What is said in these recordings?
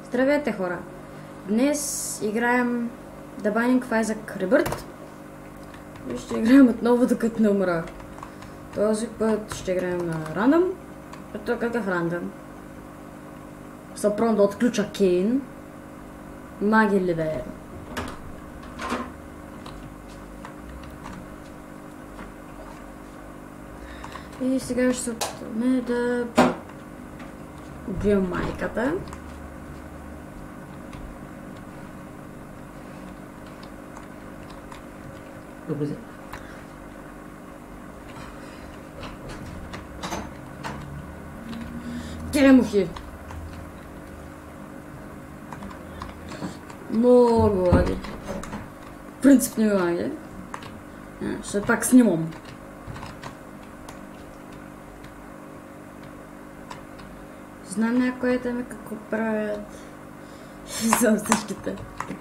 Здравейте, хора! Днес играем The Binding of Isaac Rebirth и ще играем отново докато не умра. Този път ще играем на рандъм. Ето какъв рандъм? Съпром да отключа Кейн. Маги Ливер. И сега ще се опитаме да убием майката. Добре. Кире мухи! Много лаги. Принципни лаги. Ще пак снимам. Знам някои да ме какво правят. За всичките.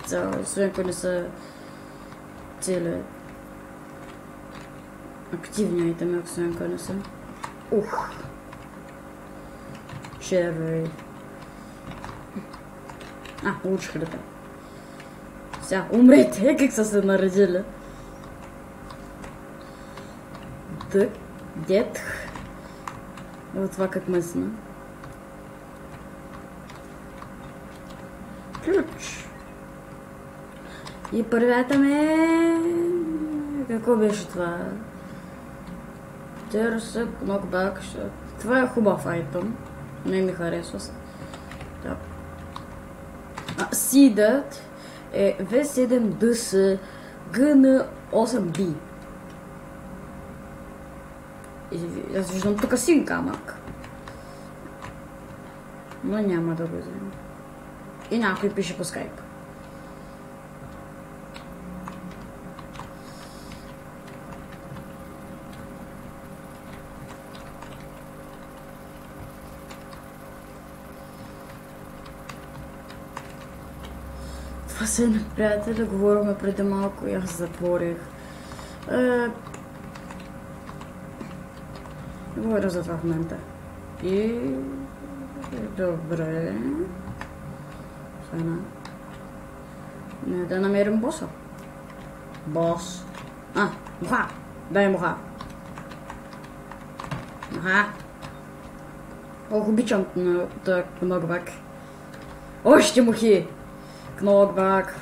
Цяло, освен ако не са цели активни айтеми, освен ако не са. Ух! Шевери. Получиха да. Сега, умрете! Как са се наредили? Дед. Вот това как мъсна. Ключ. И първията ме... Какво беше това? Търса, нокбак. Това е хубав айтъм. Не ми харесва. Да. Сидът е V7DS GN8B. Аз виждам тук син камък. Но няма да го взема. И някой пише по скайп. Това се на приятели, говорихме преди малко и аз затворих. Говоря за това в момента. И... Добре... Сега... Не да намерим боса. Бос. Муха! Дай муха. Муха. Ох, обичам да кногбак. Още мухи! Кногбак.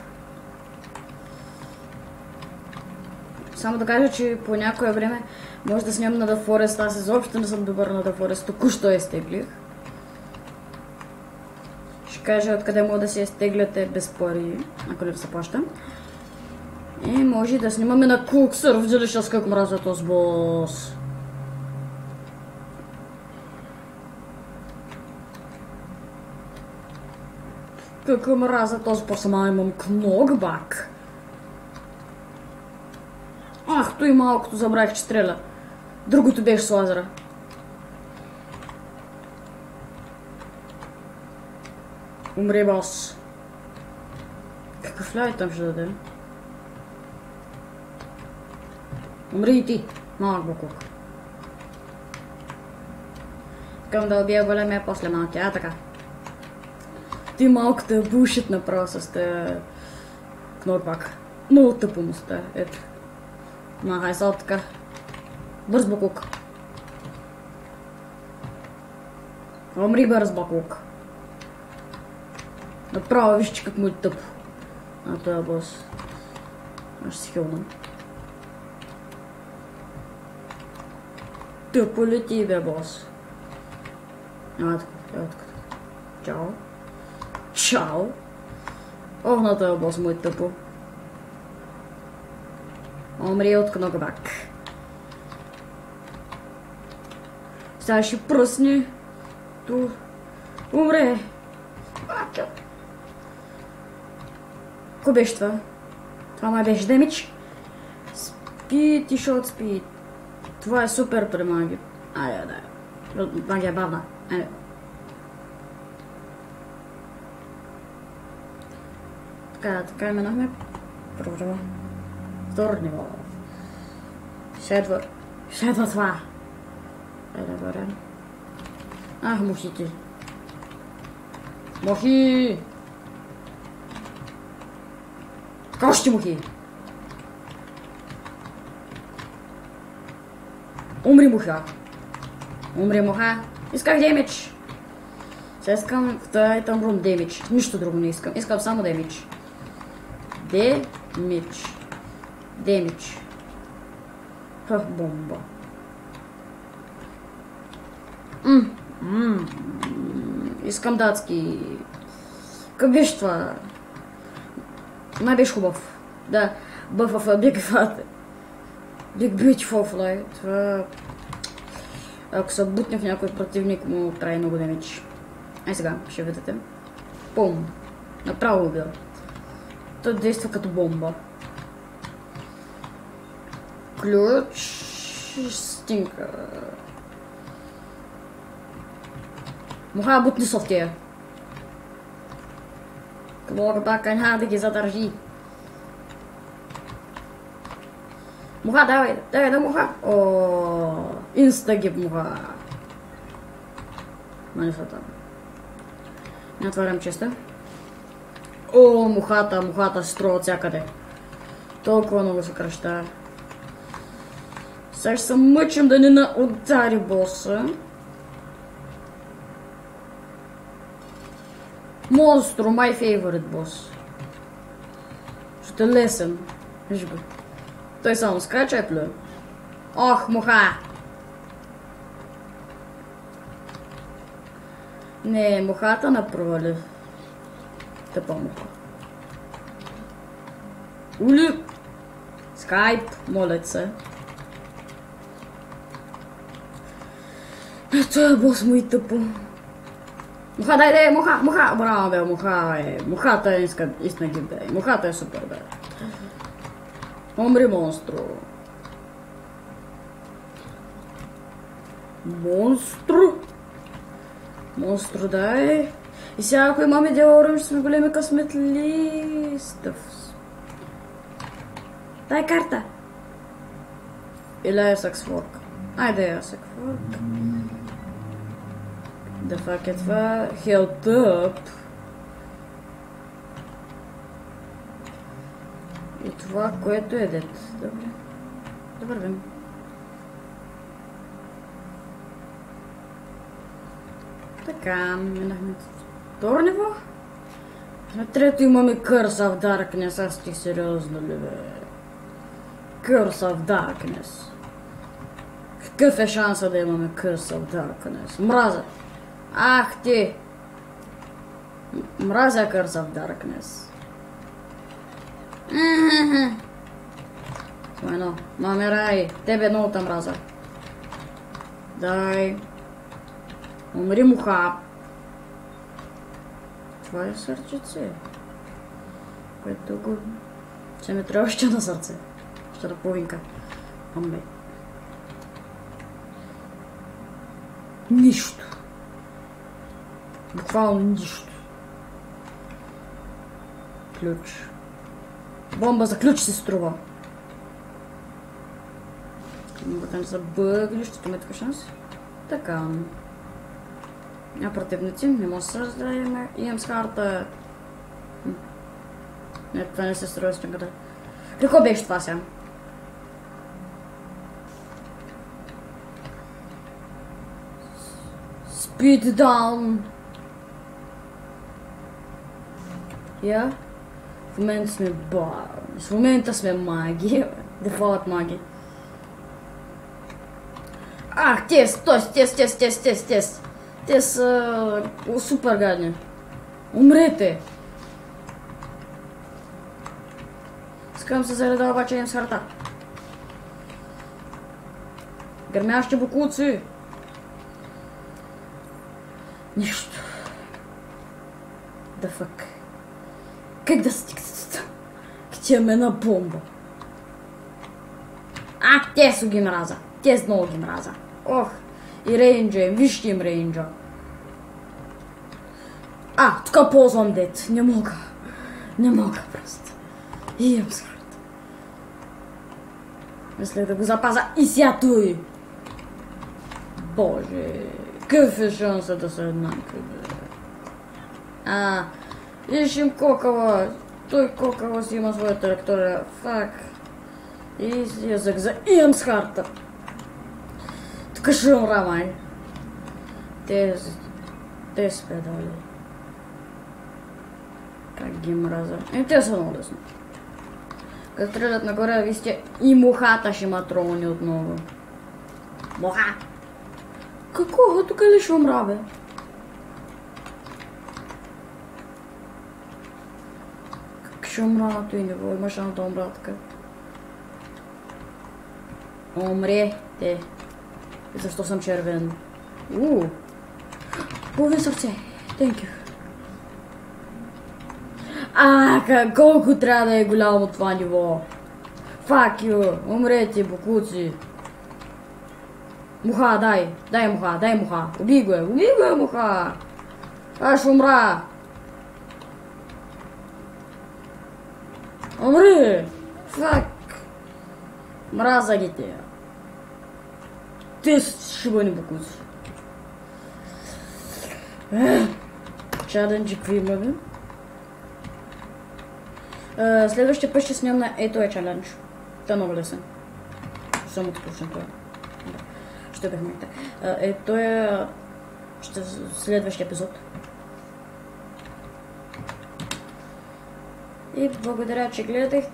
Само да кажа, че по някое време може да снимам на The Forest. Аз изобщо не съм добър на The Forest. Току-що изтеглих. Ще кажа откъде мога да се изтегляте без пари, ако не да се плащам. И може да снимаме на Куксър. Видели ще как мразя този бос. Как мразя този бос, ама имам кногбак. Той малкото забравих, че стреля. Другото беше с лазера. Умри, бос. Какъв ляй там ще даде? Умри и ти, малък бокук. Искам да убия големия после малкия, така. Ти малката булшит направо с те кногбак. Много тъпо му сте, ето. Махай са така. Бърз бокук. Умри, бърз бокук. Направо виж, че как му е тъпо. Това е бос. Аз ще си хилнам. Тъпо ли ти, бе, бос? Така. Чао. Чао. На това бос му е тъпо. Умри от кногбак. Сега ще пръсни. Ту. Умре. Какво беше това? Това май беше демидж. Спид и шот спид. Това е супер при маги. Да. Магия е бавна. Така именахме. Първо. Второ ниво. Следва това. Добре. Мухите. Мухи! Така още мухи. Умри муха. Умри муха. Исках демидж. Сега искам да е там рун демидж. Нищо друго не искам. Искам само демидж. Демидж. Бомба. Искам датски. Как беше това? Май беше хубав. Да, бъв в Big Beautiful Fly. Това... Ако се бутне в някой противник, му прави много демидж. Ай сега, ще видите. Пум. Направо убил. Той действа като бомба. Ключ... Стинка. Мога бутни софтия. Мога пака да ги задържи. Муха, давай, да муха. О, инстагип муха. Не са там. Не отварям честа. О, мухата се струва от всякъде. Толкова много се кръща. Сега ще се мъчим да не удари боса. Монстро, my favorite boss. Ще е лесен. Виж го. Той само скача и плюе. Ох, муха! Не, мухата направили. Тъпа муха. Ули! Скайп, молят се. Това е бос му и тъпо. Муха, дай, муха! Браво, бе, муха, е. Мухата е истина ги, бе. Мухата е супер, бе. Умри, монстро. Монстро, дай. И сега, ако имаме дяло, ще сме големи късметли. Дай карта. Или е саксфорк. Айде е саксфорк. Да фак е това. Health up. И това, което е дет. Добре. Да вървим. Така, минахме второ ниво. На трето имаме Curse of Darkness. Аз ти сериозно ли, бе? Curse of Darkness. Какъв е шанса да имаме Curse of Darkness? Мраза! Ах ти! Мразя Curse of Darkness. Bueno, мамерай, тебе много те мраза. Дай. Умри, муха. Това е сърчице. Което го... Че ми трябва още на сърце. Ще да половинка. Амбе. Нищо. Буквално нищо. Ключ. Бомба за ключ се струва. Бъдем за бъгли, ще има такъв шанс. Така. А противници не може да се разделяме. Имам с карта. Не, това не се струва с чаката. Какво беше това сега? Speed down. Я? В момента сме в момента сме маги. Дефолт маги. Ах, тез. Те са супер гадни. Умрете. Искам се зареда, обаче имам с харта. Гърмящи букуци. Нищо. Да фак. Как да стигна? Ще имаме една бомба. Те ги мраза. Те много ги мраза. Ох. И рейнджа им. Вижте им рейнджа. Тук ползвам дет. Не мога просто. И имам схвърт. Мисля да го запаза и сега той. Боже. Какъв е шанса да са еднакви, бе? Виж им кокала. Той колко си има своята лектория. Фак. И язък за Иан Харта. Тук ще умра, май. Тези педали. Как ги мразя. Те са много лесно. Като стрелят нагоре, вижте и мухата ще ма трони отново. Муха! Какво? Тук ли ще умра, бе? Как ще умра на той ниво? Има шанс да умра така. Умре, те. Защо съм червен? Половин сърце. Thank you. Колко трябва да е голямо това ниво? Fuck you. Умрете, бокуци. Муха, дай муха. Убий го, муха. Аз ще умра. Умри. Фак. Мраза ги те. Те шибани бокуци. Чаденджи, какви има, бе? Следващия път ще снимам на този чалендж. Това е много лесен. Само отключен това. Ще бехмете. Ето е следващия епизод. И благодаря, че гледахте.